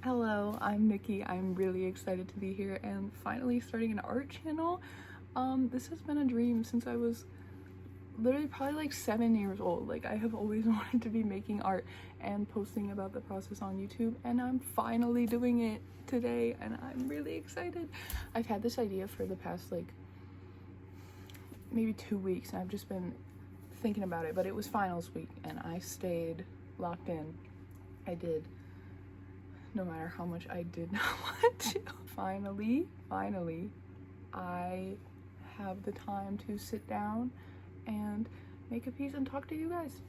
Hello, I'm Nikki. I'm really excited to be here and finally starting an art channel. This has been a dream since I was literally probably like 7 years old. Like, I have always wanted to be making art and posting about the process on YouTube, and I'm finally doing it today and I'm really excited. I've had this idea for the past like maybe 2 weeks and I've just been thinking about it, but it was finals week and I stayed locked in. I did, no matter how much I did not want to. Finally, I have the time to sit down and make a piece and talk to you guys.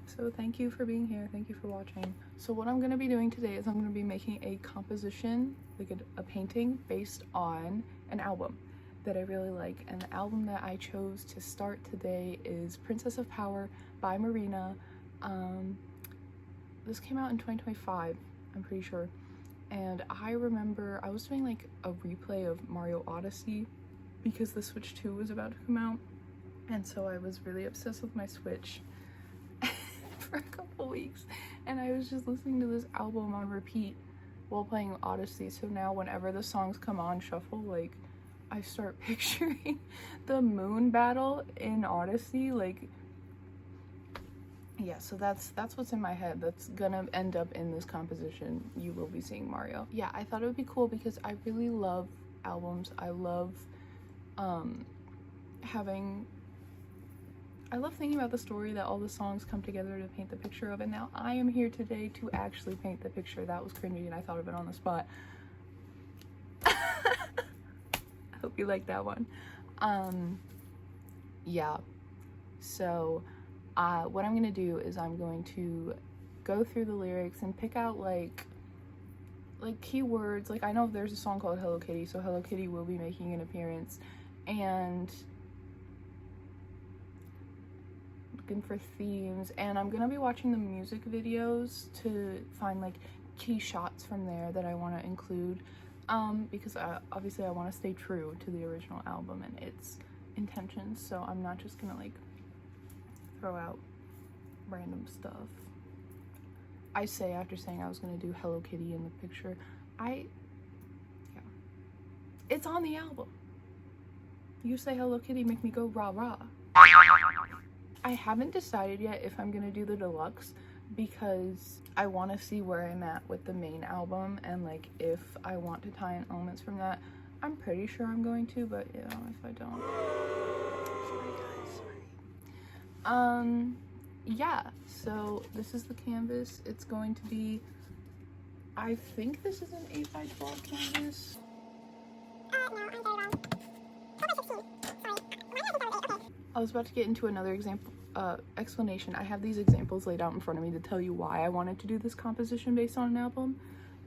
So thank you for being here. Thank you for watching. So what I'm going to be doing today is I'm going to be making a composition, like a painting based on an album that I really like. And the album that I chose to start today is Princess of Power by Marina. This came out in 2025. I'm pretty sure. And I remember I was doing like a replay of Mario Odyssey because the Switch 2 was about to come out, and so I was really obsessed with my Switch for a couple weeks, and I was just listening to this album on repeat while playing Odyssey. So now whenever the songs come on shuffle, like, I start picturing the moon battle in Odyssey, like, yeah, so that's what's in my head. That's gonna end up in this composition. You will be seeing Mario. Yeah, I thought it would be cool because I really love albums. I love thinking about the story that all the songs come together to paint the picture of, and now I am here today to actually paint the picture. That was cringy and I thought of it on the spot. I hope you like that one. Yeah, so what I'm gonna do is I'm going to go through the lyrics and pick out like keywords. Like, I know there's a song called Hello Kitty, so Hello Kitty will be making an appearance, and looking for themes, and I'm gonna be watching the music videos to find like key shots from there that I want to include, because obviously I want to stay true to the original album and its intentions, so I'm not just gonna like throw out random stuff. I say, after saying I was gonna do Hello Kitty in the picture, yeah, it's on the album. You say Hello Kitty, make me go rah rah. I haven't decided yet if I'm gonna do the deluxe because I want to see where I'm at with the main album, and like if I want to tie in elements from that. I'm pretty sure I'm going to, but you know, if I don't, sorry guys, yeah, so this is the canvas. It's going to be, I think this is an 8x12 canvas. No, I got it wrong. 4x16. Sorry. I was about to get into another example, explanation. I have these examples laid out in front of me to tell you why I wanted to do this composition based on an album,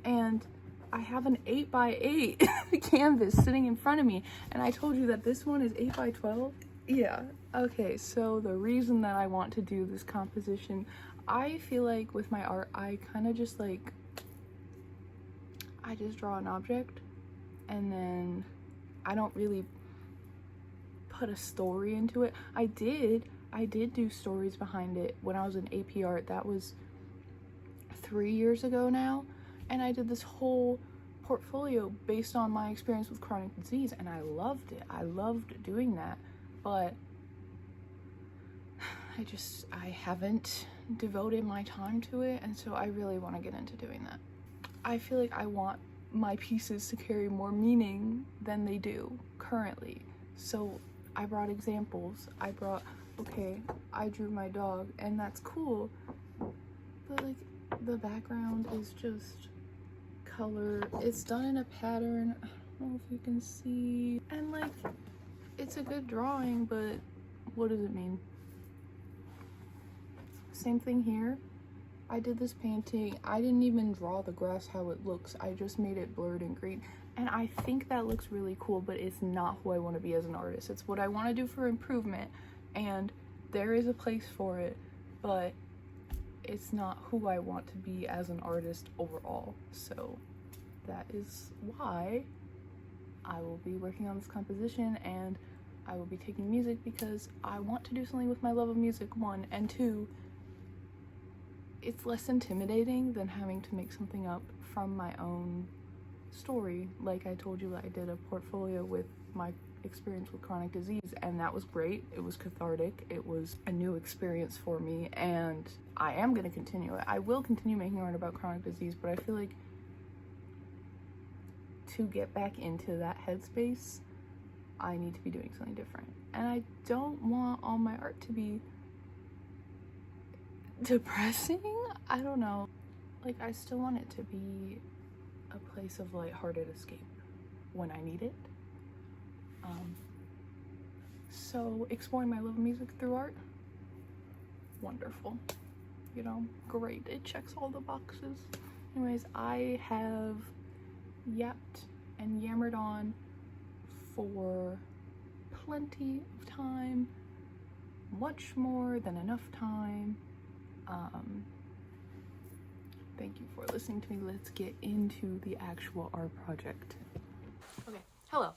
and I have an 8x8 canvas sitting in front of me, and I told you that this one is 8x12. Yeah, okay, so the reason that I want to do this composition, I feel like with my art, I kind of just like, I just draw an object, and then I don't really put a story into it. I did do stories behind it when I was in AP Art. That was 3 years ago now, and I did this whole portfolio based on my experience with chronic disease, and I loved it. I loved doing that, but I haven't devoted my time to it, and so I really want to get into doing that. I feel like I want my pieces to carry more meaning than they do currently, so I brought examples. Okay, I drew my dog, and that's cool, but like the background is just color. It's done in a pattern. I don't know if you can see, and like, it's a good drawing, but what does it mean? Same thing here. I did this painting. I didn't even draw the grass how it looks. I just made it blurred and green, and I think that looks really cool, but it's not who I want to be as an artist. It's what I want to do for improvement, and there is a place for it, but it's not who I want to be as an artist overall. So that is why I will be working on this composition, and I will be taking music because I want to do something with my love of music, 1, and 2, it's less intimidating than having to make something up from my own story. Like I told you, I did a portfolio with my experience with chronic disease, and that was great. It was cathartic. It was a new experience for me, and I am going to continue it. I will continue making art about chronic disease, but I feel like to get back into that headspace, I need to be doing something different. And I don't want all my art to be depressing. I don't know. Like, I still want it to be a place of lighthearted escape when I need it. So exploring my love of music through art, wonderful. You know, great. It checks all the boxes. Anyways, I have yapped and yammered on for plenty of time, much more than enough time. Thank you for listening to me. Let's get into the actual art project. Okay, hello.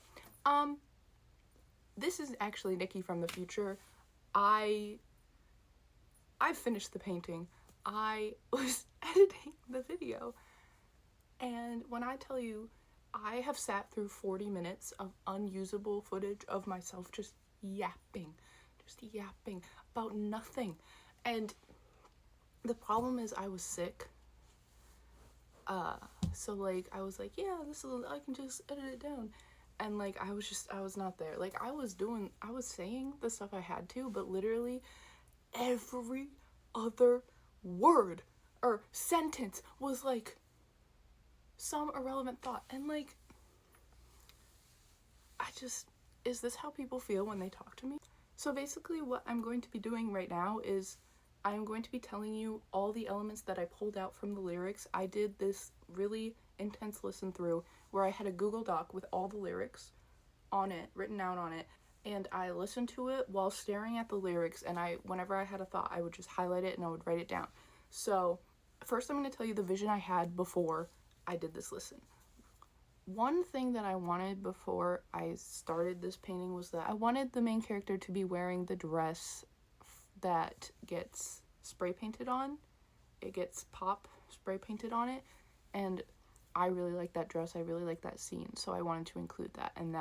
This is actually Nikki from the future. I finished the painting. I was editing the video. And when I tell you, I have sat through 40 minutes of unusable footage of myself just yapping about nothing. And the problem is I was sick. So like I was like, yeah, I can just edit it down. And like I was not there. Like I was saying the stuff I had to, but literally every other word or sentence was like some irrelevant thought. And like is this how people feel when they talk to me? So basically what I'm going to be doing right now is I'm going to be telling you all the elements that I pulled out from the lyrics. I did this really intense listen through where I had a Google Doc with all the lyrics on it, written out on it, and I listened to it while staring at the lyrics, and whenever I had a thought, I would just highlight it and I would write it down. So first I'm going to tell you the vision I had before I did this listen. One thing that I wanted before I started this painting was that I wanted the main character to be wearing the dress that gets spray painted on. It gets pop spray painted on it, and I really like that dress. I really like that scene, so I wanted to include that. And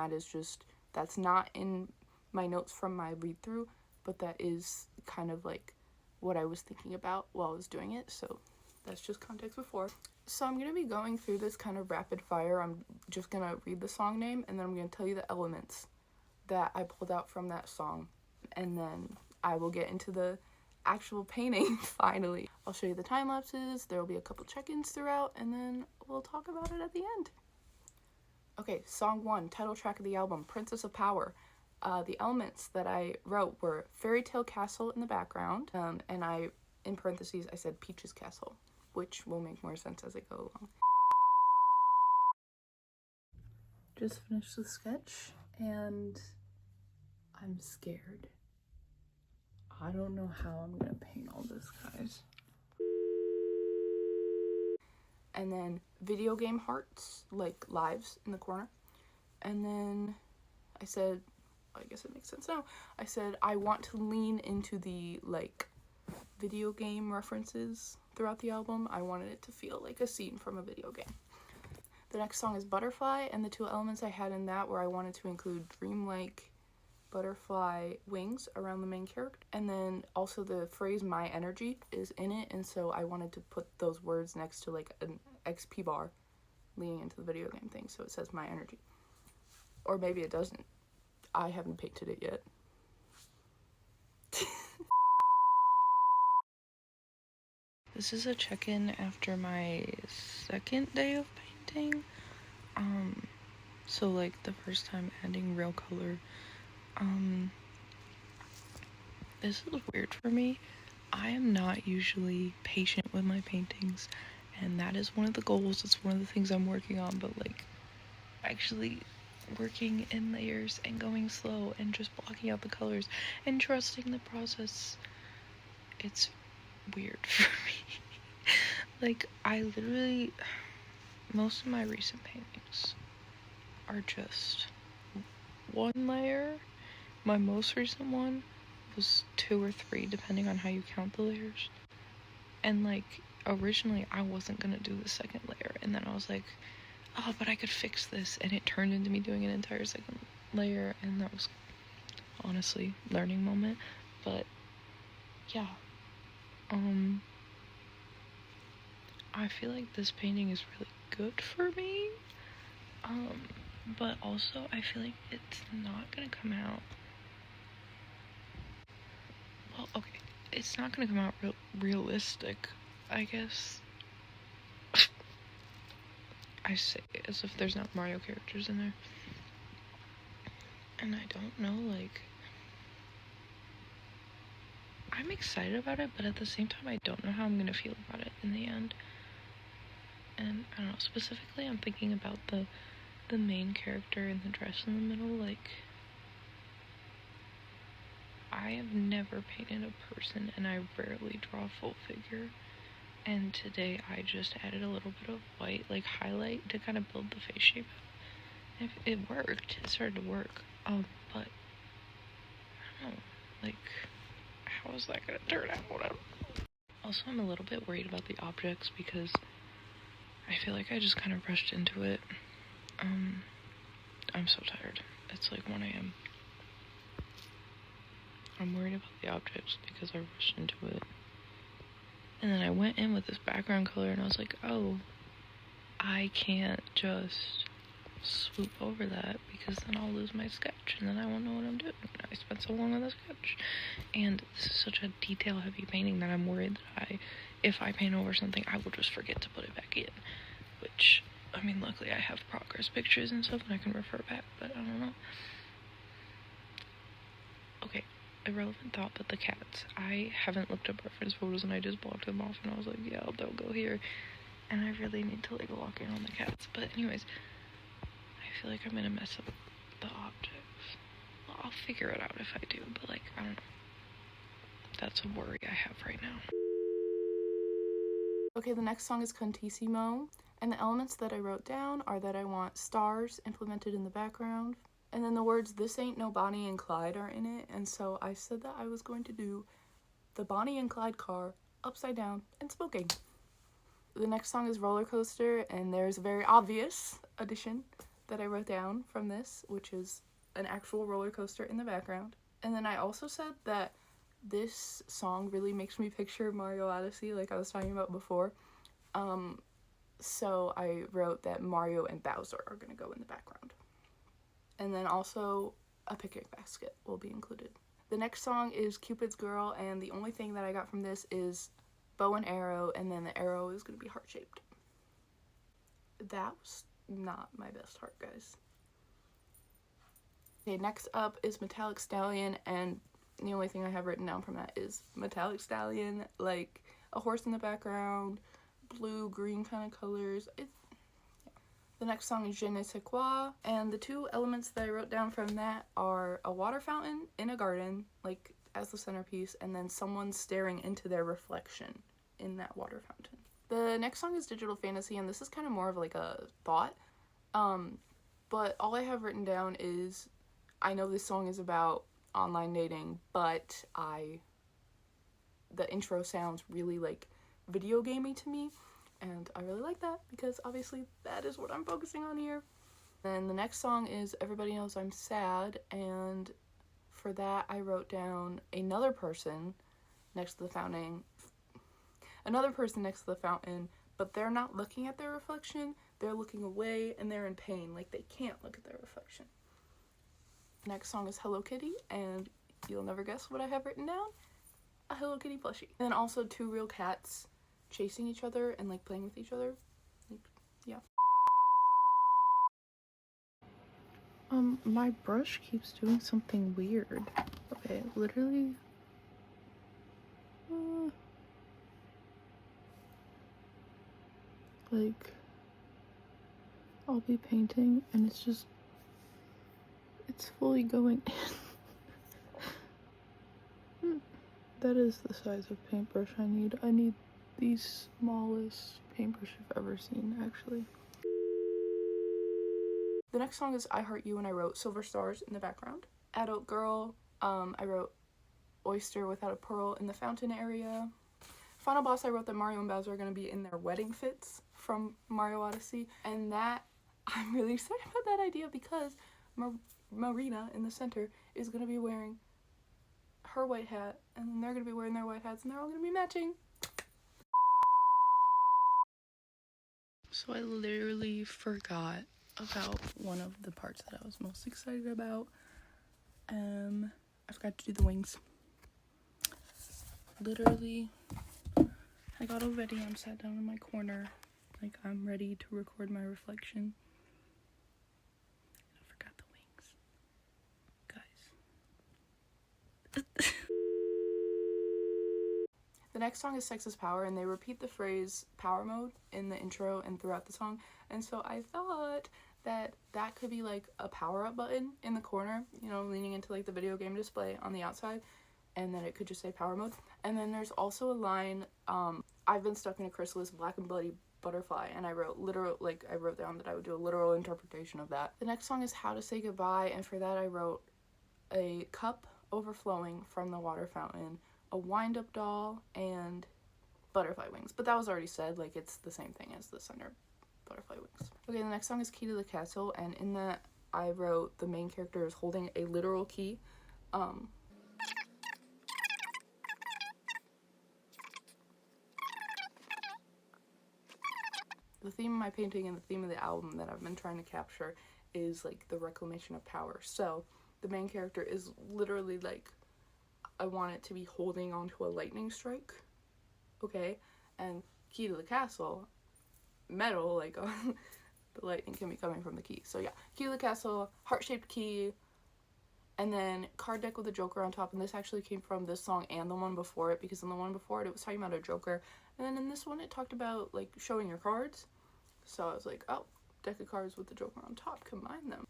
that's not in my notes from my read through, but that is kind of like what I was thinking about while I was doing it, so that's just context before. So I'm going to be going through this kind of rapid fire. I'm just going to read the song name, and then I'm going to tell you the elements that I pulled out from that song, and then I will get into the actual painting finally. I'll show you the time lapses, there will be a couple check-ins throughout, and then we'll talk about it at the end. Okay, song 1, title track of the album, Princess of Power. The elements that I wrote were Fairy Tale Castle in the background, and in parentheses, I said Peach's Castle, which will make more sense as I go along. Just finished the sketch, and I'm scared. I don't know how I'm gonna paint all this, guys. And then video game hearts, like lives in the corner. And then I said, I guess it makes sense now. I said I want to lean into the like video game references throughout the album. I wanted it to feel like a scene from a video game. The next song is Butterfly, and the two elements I had in that were I wanted to include dreamlike butterfly wings around the main character, and then also the phrase my energy is in it, and so I wanted to put those words next to like an XP bar leading into the video game thing, so it says my energy. Or maybe it doesn't. I haven't painted it yet. This is a check-in after my second day of painting. So like the first time adding real color. This is weird for me. I am not usually patient with my paintings, and that is one of the goals. It's one of the things I'm working on, but like actually working in layers and going slow and just blocking out the colors and trusting the process, it's weird for me. Like I literally, most of my recent paintings are just one layer. My most recent one was 2 or 3, depending on how you count the layers. And like originally I wasn't gonna do the second layer, and then I was like, oh, but I could fix this, and it turned into me doing an entire second layer, and that was honestly learning moment. But yeah, I feel like this painting is really good for me, but also I feel like it's not gonna come out, well, okay, it's not gonna come out realistic, I guess. I say it as if there's not Mario characters in there. And I don't know, like, I'm excited about it, but at the same time, I don't know how I'm gonna feel about it in the end. And I don't know, specifically, I'm thinking about the main character in the dress in the middle. Like, I have never painted a person, and I rarely draw a full figure. And today, I just added a little bit of white, like, highlight to kind of build the face shape up. It worked. It started to work. But I don't know, like, how is that gonna turn out? Also, I'm a little bit worried about the objects because I feel like I just kind of rushed into it. I'm so tired. It's like 1 a.m. I'm worried about the objects because I rushed into it. And then I went in with this background color and I was like, oh, I can't just swoop over that because then I'll lose my sketch and then I won't know what I'm doing. I spent so long on the sketch. And this is such a detail-heavy painting that I'm worried that if I paint over something, I will just forget to put it back in. Which, I mean, luckily I have progress pictures and stuff and I can refer back, but I don't know. Okay, irrelevant thought, but the cats. I haven't looked up reference photos and I just blocked them off and I was like, yeah, they'll go here. And I really need to, like, lock in on the cats. But anyways, I feel like I'm gonna mess up the objects. Well, I'll figure it out if I do, but, like, I don't know. That's a worry I have right now. Okay, the next song is Contissimo, and the elements that I wrote down are that I want stars implemented in the background, and then the words "This ain't no Bonnie and Clyde" are in it, and so I said that I was going to do the Bonnie and Clyde car upside down and smoking. The next song is Roller Coaster, and there's a very obvious addition that I wrote down from this, which is an actual roller coaster in the background. And then I also said that this song really makes me picture Mario Odyssey, like I was talking about before. So I wrote that Mario and Bowser are gonna go in the background. And then also a picnic basket will be included. The next song is Cupid's Girl, and the only thing that I got from this is bow and arrow, and then the arrow is gonna be heart-shaped. That was not my best heart, guys. Okay, next up is Metallic Stallion, and the only thing I have written down from that is Metallic Stallion, like a horse in the background, blue, green kind of colors. The next song is Je ne sais quoi, and the two elements that I wrote down from that are a water fountain in a garden, like as the centerpiece, and then someone staring into their reflection in that water fountain. The next song is Digital Fantasy, and this is kind of more of like a thought, but all I have written down is I know this song is about online dating, but the intro sounds really like video gamey to me, and I really like that because obviously that is what I'm focusing on here. Then the next song is Everybody Knows I'm Sad, and for that I wrote down another person next to the fountain, but they're not looking at their reflection, they're looking away and they're in pain, like they can't look at their reflection. Next song is Hello Kitty, and you'll never guess what I have written down. A Hello Kitty plushie. And then also two real cats chasing each other and like playing with each other. Like, yeah. My brush keeps doing something weird. Okay, literally. Like, I'll be painting and it's fully going in. That is the size of paintbrush I need. I need the smallest paintbrush I've ever seen, actually. The next song is I Heart You, and I wrote Silver Stars in the background. Adult Girl, I wrote Oyster Without a Pearl in the fountain area. Final boss, I wrote that Mario and Bowser are going to be in their wedding fits from Mario Odyssey, and that I'm really excited about that idea because Marina in the center is going to be wearing her white hat, and then they're going to be wearing their white hats, and they're all going to be matching. So I literally forgot about one of the parts that I was most excited about. I forgot to do the wings. Literally, I got all ready. I'm sat down in my corner, like I'm ready to record my reflection. I forgot the wings, guys. The next song is Sex is Power, and they repeat the phrase power mode in the intro and throughout the song. And so I thought that that could be like a power up button in the corner, you know, leaning into like the video game display on the outside, and then it could just say power mode. And then there's also a line, I've been stuck in a chrysalis, black and bloody butterfly, and I wrote down that I would do a literal interpretation of that. The next song is How to Say Goodbye, and for that I wrote a cup overflowing from the water fountain, a wind-up doll, and butterfly wings. But that was already said, like it's the same thing as the center butterfly wings. Okay, the next song is Key to the Castle, and in that I wrote the main character is holding a literal key. The theme of my painting and the theme of the album that I've been trying to capture is like the reclamation of power. So the main character is literally like, I want it to be holding onto a lightning strike, okay? And Key to the Castle, metal, like the lightning can be coming from the key. So yeah, Key to the Castle, heart-shaped key, and then card deck with a joker on top. And this actually came from this song and the one before it, because in the one before it, it was talking about a joker. And then in this one, it talked about like showing your cards. So I was like, oh, deck of cards with the joker on top, combine them.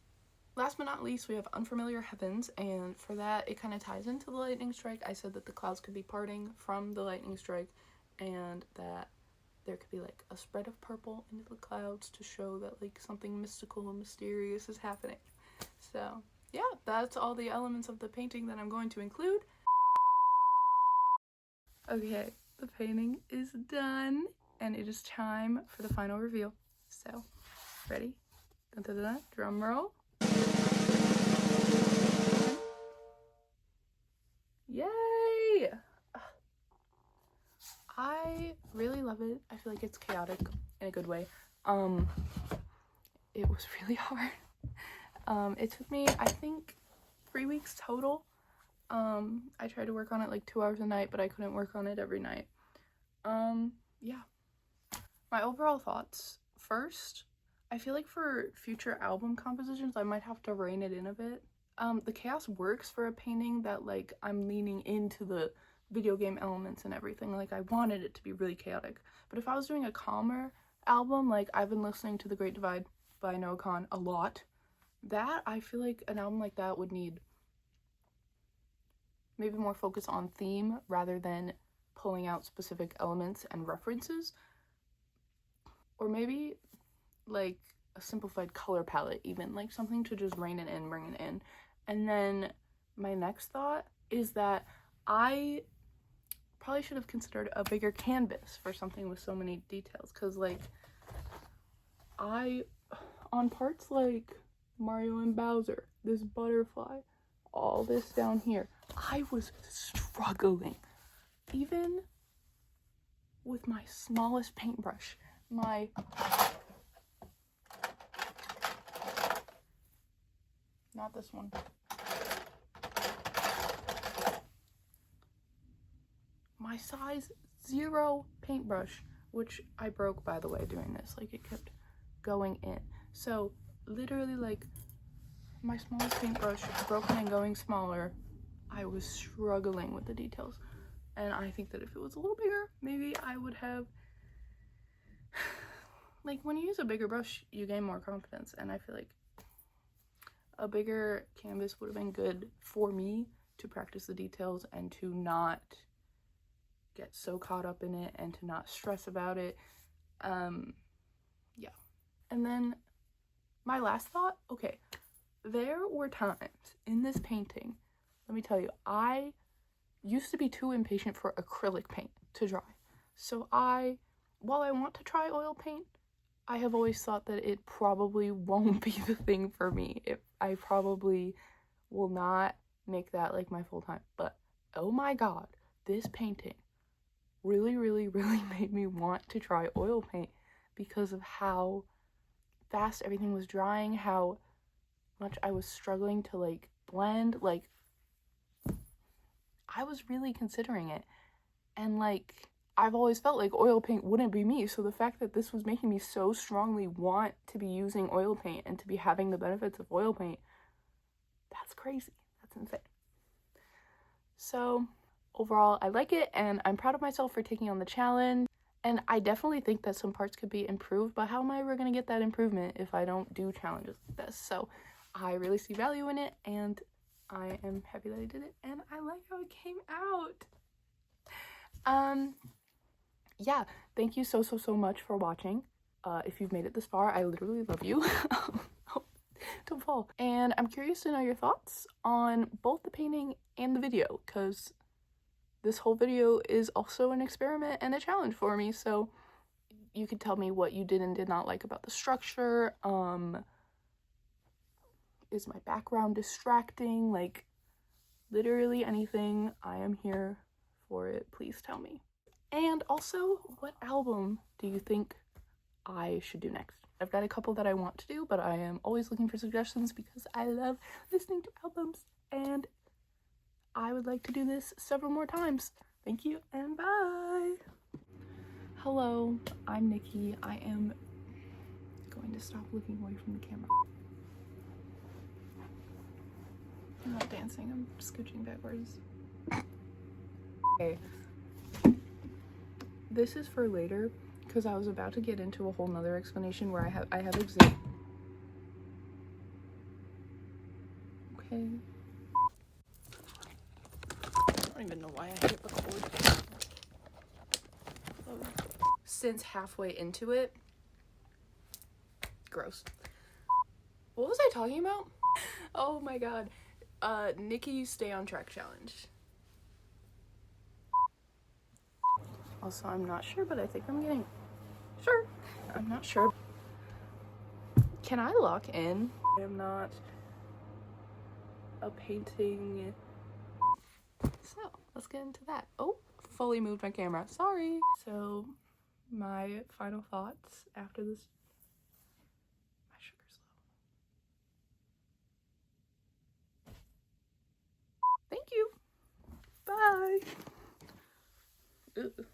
Last but not least, we have Unfamiliar Heavens, and for that, it kind of ties into the lightning strike. I said that the clouds could be parting from the lightning strike, and that there could be like a spread of purple into the clouds to show that like something mystical and mysterious is happening. So yeah, that's all the elements of the painting that I'm going to include. Okay, the painting is done, and it is time for the final reveal. So, ready? Dun, dun, dun, dun. Drum roll. Yay! I really love it. I feel like it's chaotic in a good way. It was really hard. It took me, I think, 3 weeks total. I tried to work on it like 2 hours a night, but I couldn't work on it every night. Yeah. My overall thoughts. First, I feel like for future album compositions, I might have to rein it in a bit. The chaos works for a painting that like I'm leaning into the video game elements and everything. Like I wanted it to be really chaotic. But if I was doing a calmer album, like I've been listening to The Great Divide by Noah Kahan a lot, that I feel like an album like that would need maybe more focus on theme rather than pulling out specific elements and references. Or maybe like a simplified color palette, even like something to just rein it in, bring it in. And then my next thought is that I probably should have considered a bigger canvas for something with so many details, because like on parts like Mario and Bowser, this butterfly, all this down here, I was struggling. Even with my smallest paintbrush, not this one. My size 0 paintbrush, which I broke, by the way, doing this. Like, it kept going in. So, literally, like, my smallest paintbrush broken and going smaller. I was struggling with the details. And I think that if it was a little bigger, maybe I would have... Like, when you use a bigger brush, you gain more confidence. And I feel like a bigger canvas would have been good for me to practice the details and to not get so caught up in it and to not stress about it. Yeah. And then my last thought, okay, there were times in this painting, let me tell you, I used to be too impatient for acrylic paint to dry. So while I want to try oil paint, I have always thought that it probably won't be the thing for me. I probably will not make that like my full time. But oh my god, this painting really, really, really made me want to try oil paint because of how fast everything was drying, how much I was struggling to like blend. Like, I was really considering it. And like, I've always felt like oil paint wouldn't be me, so the fact that this was making me so strongly want to be using oil paint and to be having the benefits of oil paint, that's crazy. That's insane. So overall, I like it, and I'm proud of myself for taking on the challenge. And I definitely think that some parts could be improved, but how am I ever going to get that improvement if I don't do challenges like this? So I really see value in it, and I am happy that I did it, and I like how it came out. Yeah, thank you so much for watching. If you've made it this far, I literally love you. Don't fall. And I'm curious to know your thoughts on both the painting and the video, because this whole video is also an experiment and a challenge for me, so you could tell me what you did and did not like about the structure. Is my background distracting? Like, literally anything. I am here for it. Please tell me. And also, what album do you think I should do next? I've got a couple that I want to do, but I am always looking for suggestions because I love listening to albums, and I would like to do this several more times. Thank you, and bye! Hello, I'm Nikki. I am going to stop looking away from the camera. I'm not dancing, I'm scooching backwards. Okay. This is for later, because I was about to get into a whole nother explanation where I have exam. Okay. I don't even know why I hit record. Since halfway into it. Gross. What was I talking about? Oh my god. Nikki Stay on Track Challenge. Also, I'm not sure, but I think I'm getting... Sure. I'm not sure. Can I lock in? I am not a painting... So, let's get into that. Oh, fully moved my camera. Sorry. So, my final thoughts after this... My sugar's low. Thank you. Bye. Ugh.